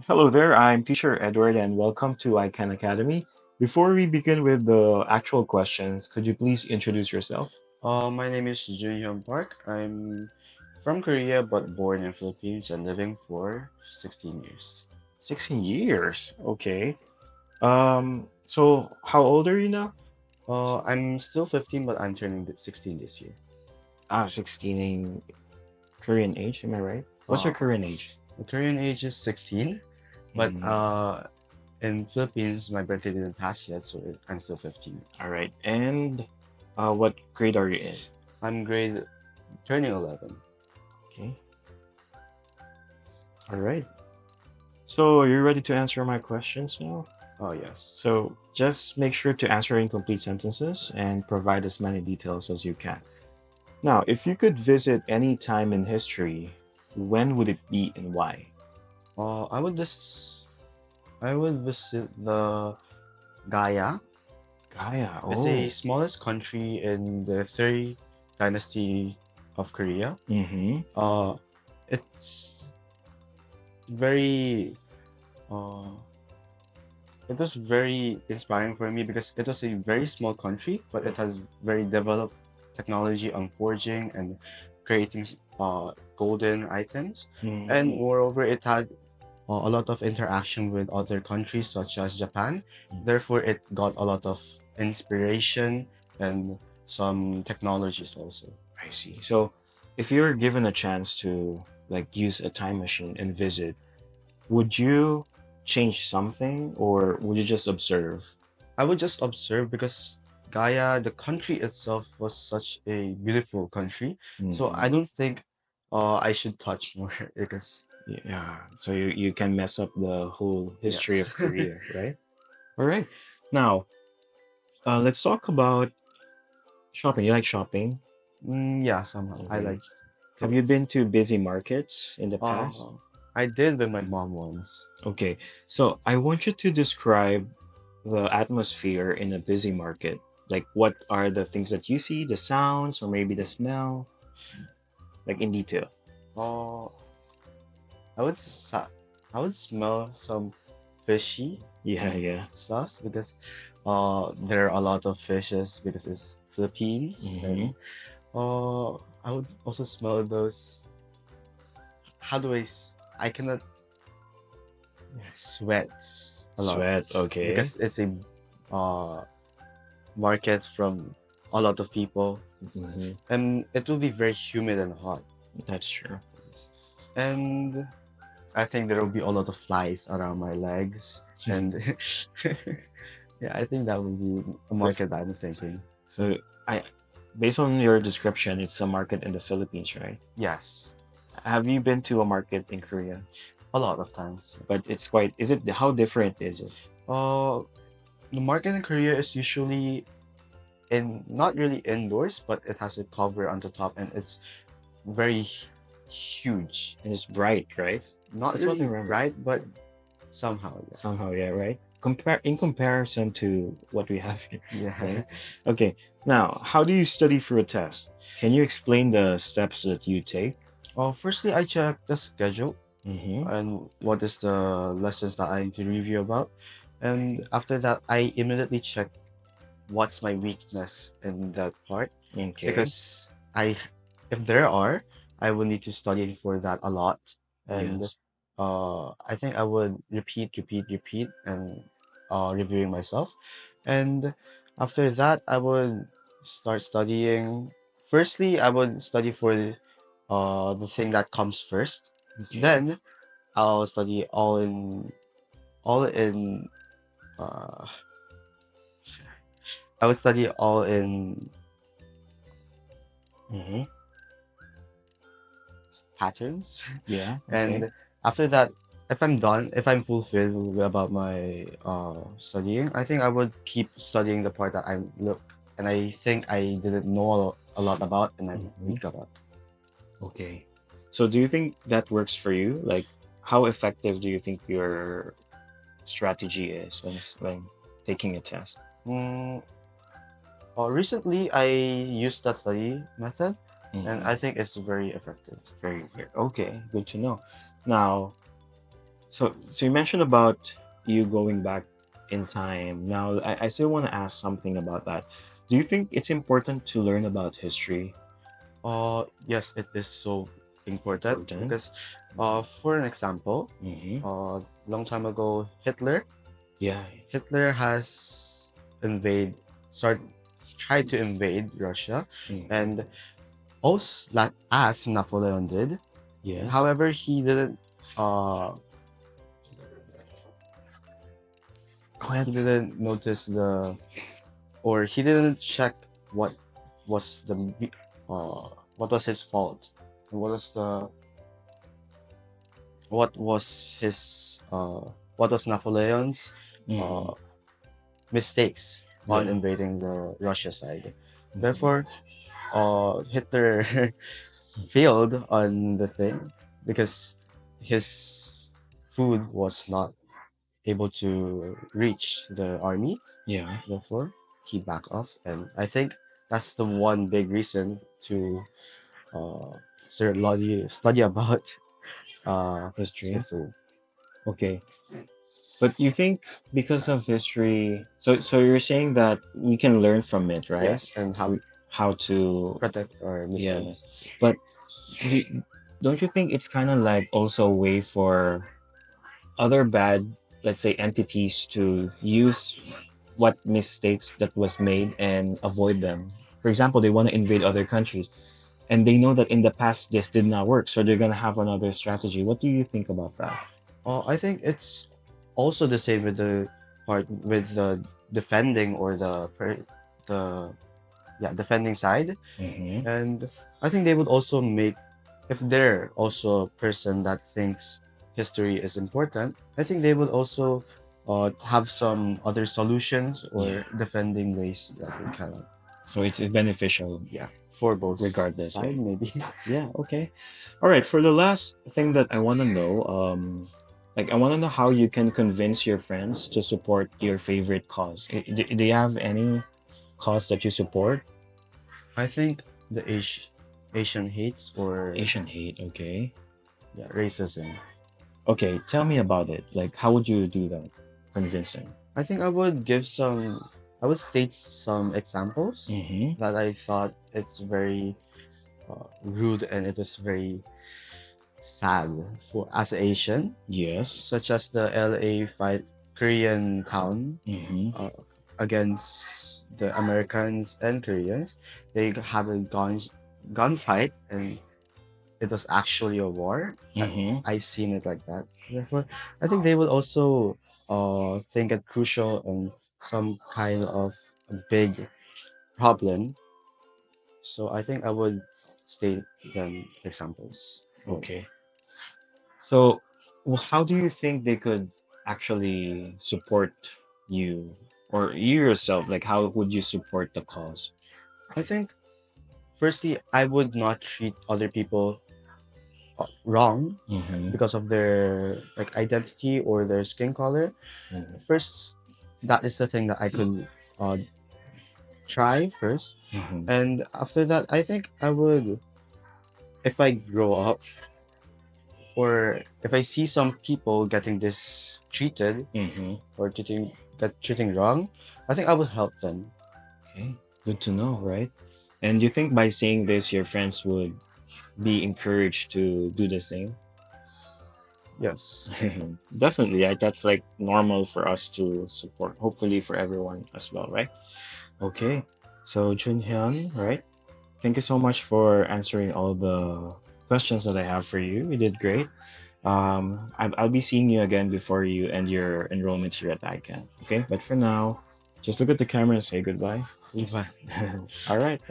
Hello there, I'm teacher Edward and welcome to ICANN Academy. Before we begin with the actual questions, could you please introduce yourself? My name is Hyun Park. I'm from Korea but born in Philippines and living for 16 years. 16 years. Okay. So how old are you now? I'm still 15 but I'm turning 16 this year. 16 in Korean age, am I right? What's your Uh, Korean age? the Korean age is 16, but Mm, in Philippines my birthday didn't pass yet, so I'm still 15. all right. And what grade are you in? I'm grade turning 11. Okay. All right. So are you ready to answer my questions now? Oh yes. So just make sure to answer in complete sentences and provide as many details as you can. Now, if you could visit any time in history, when would it be and why? Uh, I would just I would visit the Gaia. Gaia. It's a Oh. smallest country in the third dynasty of Korea. Mm-hmm. Uh, it's very uh, it was very inspiring for me because it was a very small country, but it has very developed technology on forging and creating golden items, and Mm-hmm. moreover, it had a lot of interaction with other countries such as Japan. Therefore, it got a lot of inspiration and some technologies also. I see. So, if you were given a chance to like use a time machine and visit, would you change something or would you just observe? I would just observe because Gaia, the country itself, was such a beautiful country. So I Mm-hmm. don't think I should touch more because Yeah. So you can mess up the whole history yes. of Korea, right? All right. Now, let's talk about shopping. You like shopping? Yeah, somehow I Okay. like Have you clothes. been to busy markets in the past? Uh, I did with my mom once. Okay, so I want you to describe the atmosphere in a busy market. Like, what are the things that you see, the sounds, or maybe the smell, like in detail? Uh, I would sa- I would smell some fishy Yeah, yeah. stuff because there are a lot of fishes because it's Philippines, Mm-hmm. and I would also smell those. How do I cannot sweats a lot Sweat, okay. because it's a uh market from a lot of people, Mm-hmm. and it will be very humid and hot. That's true. And I think there will be a lot of flies around my legs, and yeah, I think that would be a So, market that I'm thinking. so I, based on your description, it's a market in the Philippines, right? Yes, Have you been to a market in Korea? a lot of times. But it's quite, is it, how different is it? Uh, the market in Korea is usually in not really indoors, but it has a cover on the top, and it's very huge. And it's bright, right? Not That's what I really remember. bright, but somehow, Somehow, yeah, right? Compare in comparison to what we have here, yeah. Yeah. right? Okay. Now, how do you study for a test? Can you explain the steps that you take? Firstly, I check the schedule Mm-hmm. and what is the lessons that I need to review about. And Okay. after that, I immediately check what's my weakness in that part Okay. because if there are, I will need to study for that a lot. And Yes. I think I would repeat, and reviewing myself. And after that, I would start studying. Firstly, I would study for the thing that comes first. Okay. Then I'll study all in uh I would study all in Mm-hmm. patterns. Yeah. Okay. And after that, if I'm fulfilled about my studying, I think I would keep studying the part that I look and I think I didn't know a lot about and I'm Mm-hmm. weak about. Okay. So, do you think that works for you? Like, how effective do you think your strategy is when taking a test? Mm, recently, I used that study method, and Mm-hmm. I think it's very effective. Very, very okay. Good to know. Now, So you mentioned about you going back in time. Now, I still want to ask something about that. Do you think it's important to learn about history? Yes, it is so important Important. because, for an example, Mm-hmm. long time ago, Yeah. Hitler has invade, start, tried to invade Russia, Mm-hmm. and also that as Napoleon did. Yes. However, he didn't, uh, Go ahead. he didn't notice the, or he didn't check what was uh, what was his fault, and what was his, what was Napoleon's Mm-hmm. uh, mistakes on Yeah. invading the Russia side. Therefore, Mm-hmm. Hitler failed on the thing because his food was not able to reach the army. Yeah. Therefore, he backed off, and I think that's the one big reason to study about uh, History. history. Okay. But you think because of history, so you're saying that we can learn from it, right? Yes, and have We, how to, protect our yeah. mistakes. But do, don't you think it's kind of like also a way for other bad, let's say, entities to use what mistakes that was made and avoid them? For example, they want to invade other countries and they know that in the past this did not work, so they're gonna have another strategy. What do you think about that? I think it's also the same with the part with the defending or the defending side, Mm-hmm. and I think they would also make, if they're also a person that thinks history is important, I think they would also have some other solutions Yeah. or defending ways that we can, So it's beneficial yeah, for both regardless, side right? maybe. Yeah, okay. All right, for the last thing that I want to know, like I want to know how you can convince your friends to support your favorite cause. Do you have any cause that you support? I think the Asian hates or, Asian hate, okay. yeah, racism. Okay, tell me about it. Like, how would you do that? Convincing. I think I would state some examples Mm-hmm. that I thought it's very rude and it is very sad for as an Asian, Yes. such as the LA fight Korean town Mm-hmm. uh, against the Americans and Koreans. They had a gunfight and it was actually a war. Mm-hmm. I seen it like that. Therefore, I think they will also think it crucial and some kind of a big problem. So I think I would state them examples. Oh, Okay. So, how do you think they could actually support you or you yourself? Like, how would you support the cause? I think firstly I would not treat other people wrong Mm-hmm. because of their like identity or their skin color. Mm-hmm. First, that is the thing that I could uh, try first, Mm-hmm. and after that, I think I would, if I grow up or if I see some people getting this treated Mm-hmm. or treating wrong, I think I would help them. Okay, good to know, right? And you think by saying this, your friends would be encouraged to do the same? Yes. Definitely, yeah, that's like normal for us to support. Hopefully, for everyone as well, right? Okay, so Junhyun, right? Thank you so much for answering all the questions that I have for you. You did great. I'll be seeing you again before you end your enrollment here at ICANN. Okay, but for now, just look at the camera and say goodbye, please. Bye. All right.